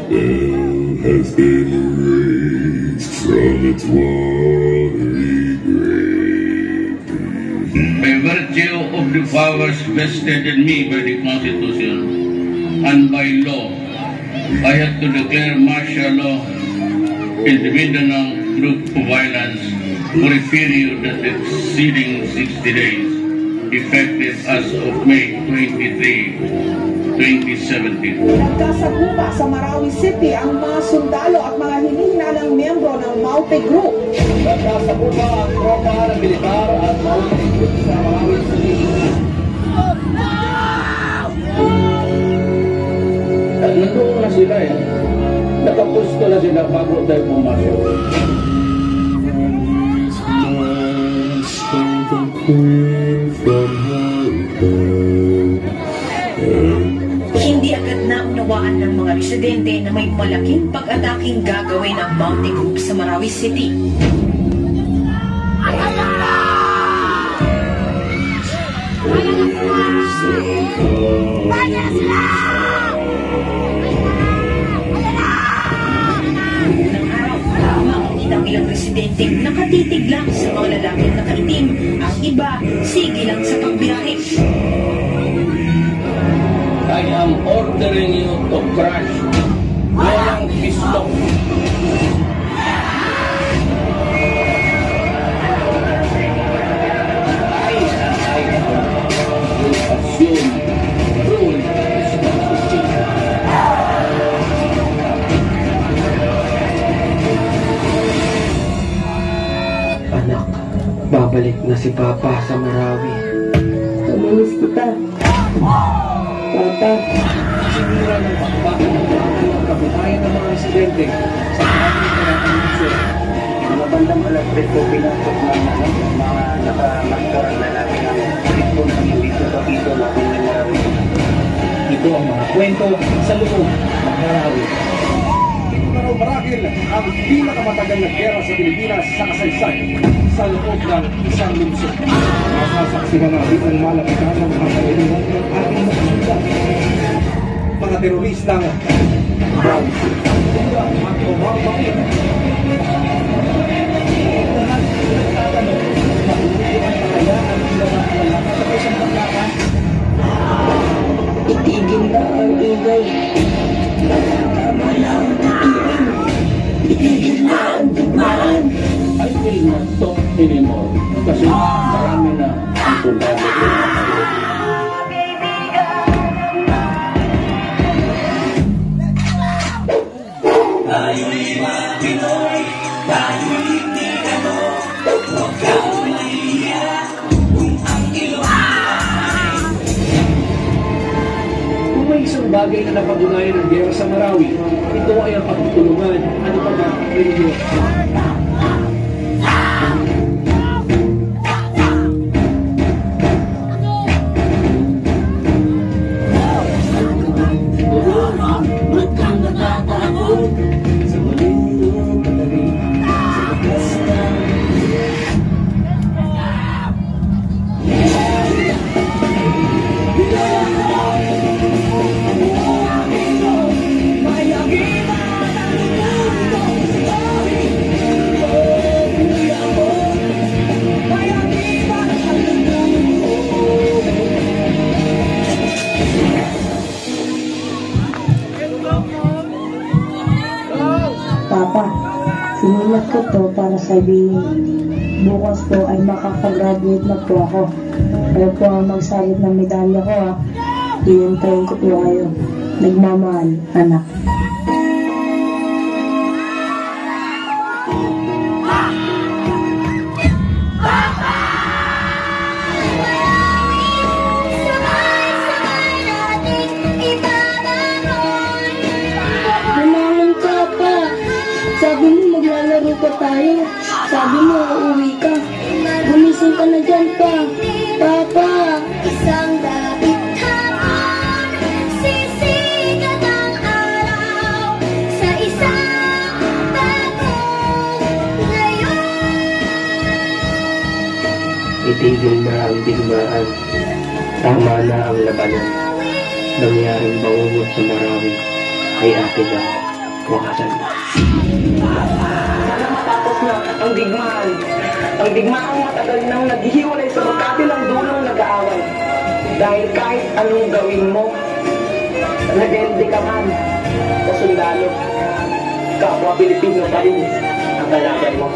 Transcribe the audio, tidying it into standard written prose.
has been erased from its watery grave. By virtue of the powers vested in me by the Constitution and by law, I have to declare martial law in the Mindanao Group of Islands for a period that exceeding 60 days, effective as of May 23, 2017. Nagkasagupa sa Marawi City ang mga sundalo at mga hinihinalang miyembro ng Maute Group. Nagkasagupa ang tropa ng militar at Maute Group sa Marawi City. Nandoon na sila nakapusto na sila bago tayo pumasok. Hindi agad naunawaan ng mga residente na may malaking pag-ataking gagawin ng Maute Group sa Marawi City. Ang ilang residente nakatitig lang sa mga lalaking nakaitim. Ang iba, sige lang sa pagbiyahe. I am ordering you to crash. Walang pistol. I will assume full responsibility. Anak, babalik na si Papa sa Marawi. Tuminis kita. Papa. Sinira ng pakbakan ng kapitayan ng mga residente sa maraming pinatanggisyon. Mga bandang alas 3 po pinasok ng mga nakamantorang lalaki ng dito ng dito sa dito natin ng Marawi. Ito ang mga kwento sa loob ng Marawi. Mindanao marahil ang pinakamatagal na gera sa Pilipinas sa kasaysayan sa loob ng isang lungsod. Masasaksihan natin ang malapitan ng mga kailangan ng ating mga sundan. Mga teroristang brown at umabangin. Itigil na ang ingay. Tama na ang tikirin. Itigil na ang digmaan. I will not talk anymore kasi marami na ang sundalo. Tayo'y mga Pinoy, tayo'y hindi gano, huwag kang mahiya kung ang ilong. Kung may isang bagay na napatunayan ng gera sa Marawi, ito ay ang pagtutulungan at pagkakakiligyo. Papa, sinulat ko to para sabihin, bukas po ay makakagraduate na po ako. Kaya po ang magsalit ng medalya ko ha. Iintayin ko po kayo. Nagmamahal, anak. Bumangon ka pa. Sabi mo maglalaro pa tayo. Sabi mo uuwi ka. Gumising ka na dyan pa. Papa. Isang dapat hapon, sisikat ang araw sa isang bagong ngayon. Itigil na ang digmaan. Tama na ang labanan. Nangyaring bangungot sa Marawi ay akin na. wakasan mo. Sana matapos na ang digmaan. Ang digmaang matagal nang naghihiwalay sa magkabilang dulong nag-aaway. Dahil kahit anong gawin mo, rebelde ka man o sundalo, kapwa Pilipino pa rin ang kalaban mo.